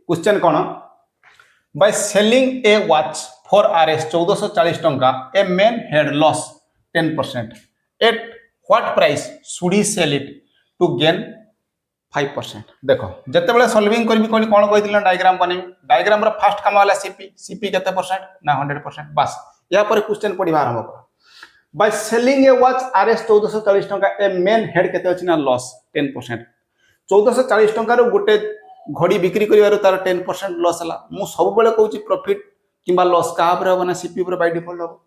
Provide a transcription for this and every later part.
Question कौन by selling a watch for RS 1440 टंका a man had loss 10% at what price should he sell it to gain 5%। देखो जिते solving करी कौन कही डायग्राम बन डायग्राम फास्ट काम वाला सीपी सीपी केते परसेंट ना 100%। बस या पर क्वेश्चन पढ़ा आरंभ कर bye selling a watch RS 1440 टंका ए मेन हेड केते अछि ना लॉस 10%। 1440 टंका गोटे घड़ी बिक्री कर तार 10% लॉस है मु सब बेले कहूँ प्रॉफिट किंबा लॉस क्या हम ना सीपी बाय डिफॉल्ट हम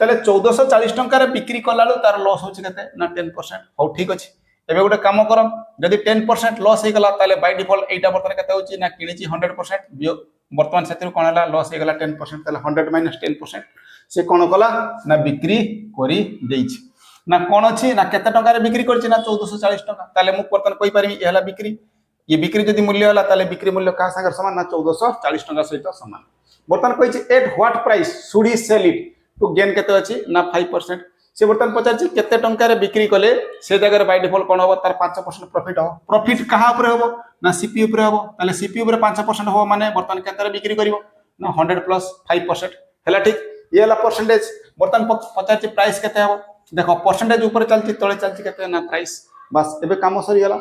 ताले 1440 टंका बिक्री कला तार लॉस होचे ना 10%। हाँ ठीक अच्छे एबे गोटे काम कर जदि 10% लॉस हो गला ताले बाय डिफॉल्ट एटा बर्तमान केते होची ना किणी 100% बर्तमान से कौन है लॉस हो गला 10% ताले 100 माइनस 10% से कौन कला ना बिक्री करी देइछि ना कौन अच्छी ना केते टंका रे बिक्री करछि ना 1440 टंका ताले मु बर्तमान कहि परिबी ए हला बिक्री ये बिक्री जदि मूल्य होला ताले बिक्री मूल्य का संगे समान ना 1440 टंका सहित समान। बर्तमान कहि at what price should he sell it to gain केते अछि ना 5%। से बर्तमान पचार केते टंका रे बिक्री कले से जगह बाय डिफॉल्ट कौन हो तार 5% प्रॉफिट हो प्रॉफिट कहा ऊपर हो ना सीपी ऊपर हो ताले सीपी ऊपर 5% हो माने बर्तमान केते रे बिक्री करिवो ना 100 प्लस 5% हैला ठीक ये हला परसेंटेज। बर्तमान पचार प्राइस केते हो देखो परसेंटेज ऊपर चलती तळे चलती केते ना प्राइस। बस एबे काम सरी गला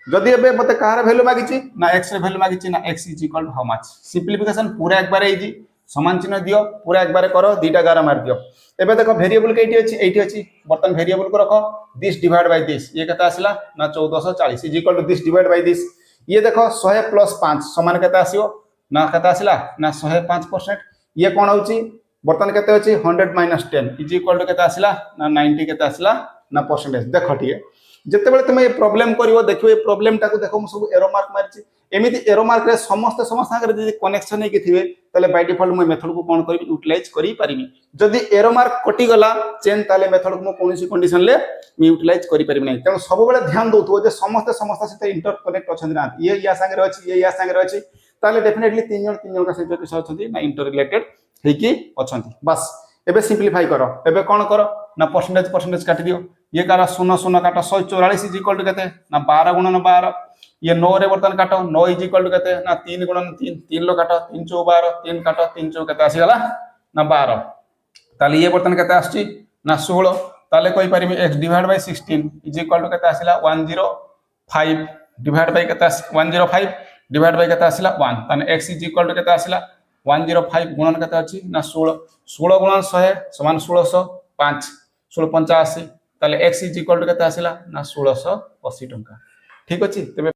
जदि एबे मते कार वैल्यू मागिची ना x रे वैल्यू मागिची ना x is equal to how much simplification पूरा एक बार इजी समान चिन्ह दियो पूरा एक बार करो दीटा गारा मार दियो। एबे देखो वेरिएबल केटी अछि एटी अछि बर्तन वेरिएबल को रखो दिस डिवाइड बाय दिस ये केता आसिला ना 1440 is equal to this divide by this ये देखो 100 प्लस 5 समान केता आसीओ ना केता आसिला ना 105%। ये कोन होची बर्तन केते अछि 100 माइनस 10 इज इक्वल टू केता आसिला ना 90 केता आसिला ना परसेंटेज। देखो ठीक जिते बड़े तुम ये प्रोब्लेम करिवो देखियो ये प्रोब्लेम टाको देखो मु सब एरो मार्क मारछि एमिति एरो मार्क रे समस्त सागर जदि कनेक्शन हे कि थिबे तले बाय डिफॉल्ट मु मेथड को कोन करबी यूटिलाइज करि परिबी। जदि एरो मार्क कटि गला चेन ताले मेथड को मु कोनसी कंडीशन ले मु यूटिलाइज करि परिबी नै तेनो सब बेले ध्यान दउथो जे समस्त से इंटर कनेक्ट अछन ना ये या संगे अछि ये या संगे अछि ताले डेफिनेटली तीन जन का सहित किस अछंती ना इंटर रिलेटेड हे कि अछंती। बस एबे सिंपलीफाई करो एबे कोन करो ना परसेंटेज काटि दियो ये कारा 0 काटो 144 इज इक्वल टू केते ना 12 गुणन 12 ये 9 रे बर्तन काटो 9 इज इक्वल टू केते ना 3 गुणन 3 3 लो काटो 3 चौ 12 3 काटो 3 चौ केते आसी गला ना 12 ताले ये बर्तन केते आछी ना 16 ताले कोइ परिबी x divide by 16 is equal to केते आसीला 105 डिवाइड बाय केते 105 डिवाइड बाय केते आसीला 1 ताने x इज इक्वल टू केते आसीला 105 गुणन केते अछि ना 16 16 गुणन 100 समान 1600 5 1685 ताले x इज इक्वल टू केते आसीला ना 1680 टंका। ठीक अछि तबे